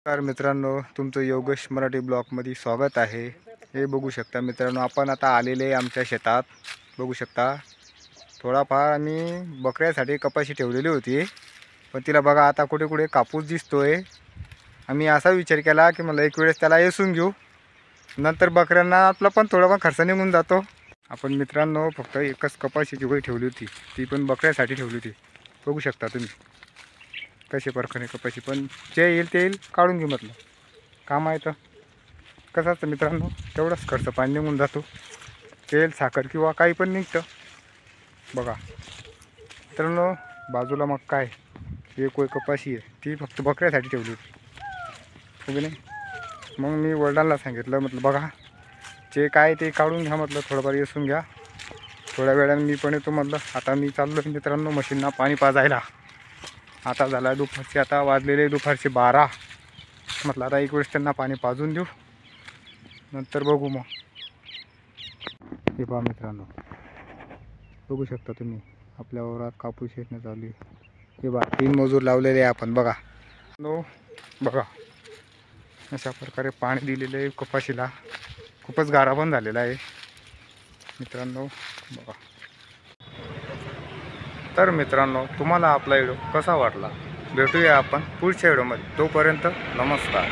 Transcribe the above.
तर मित्रांनो, तुमचं योगेश मराठी ब्लॉगमध्ये स्वागत आहे। हे बघू शकता मित्रांनो, आपण आता आलेले आमच्या शेतात। बघू शकता थोडाफार आम्ही बकऱ्यासाठी कपाशी ठेवलेली होती, पण तिला बघा आता कुठे कुठे कापूस दिसतोय। आम्ही असा विचार केला की मला एक वेळेस त्याला येसून घेऊ, नंतर बकऱ्यांना आपला पण थोडाफार खर्च निघून जातो। आपण मित्रांनो फक्त एकच कपाशीची गोळी ठेवली होती, ती पण बकऱ्यासाठी ठेवली होती। बघू शकता तुम्ही कसे प्रकारे कपाशी, पण जे येईल ते येईल काढून घेऊ म्हटलं। काम आहे तर कसं असतं मित्रांनो, तेवढाच खर्च पाणी निघून जातो। तेल साखर किंवा काही पण निघतं बघा मित्रांनो। बाजूला मग काय एक कोय कपाशी आहे, ती फक्त बकऱ्यासाठी ठेवली होती उभी नाही। मग मी वडिलांना सांगितलं, म्हटलं बघा जे काय ते काढून घ्या म्हटलं, थोडंफार येसून घ्या, थोड्या वेळाने मी पण येतो म्हटलं। आता मी चाललो मित्रांनो मशीनना पाणी पाजायला। आता झाला दुपारचे, आता वाजलेले दुपारचे 12। म्हटलं आता एक वेळेस त्यांना पाणी पाजून देऊ, नंतर बघू मग। हे पहा मित्रांनो, बघू शकता तुम्ही आपल्या वावरात कापूस येणं चालू आहे। हे बघा 3 मजूर लावलेले आहे आपण बघा नो, बघा अशा प्रकारे पाणी दिलेलं आहे कपाशीला। खूपच गारा पण झालेला आहे मित्रांनो बघा। तर मित्रांनो, तुम्हाला आपला व्हिडिओ कसा वाटला भेटूया आपण पुढच्या व्हिडिओमध्ये। तोपर्यंत नमस्कार।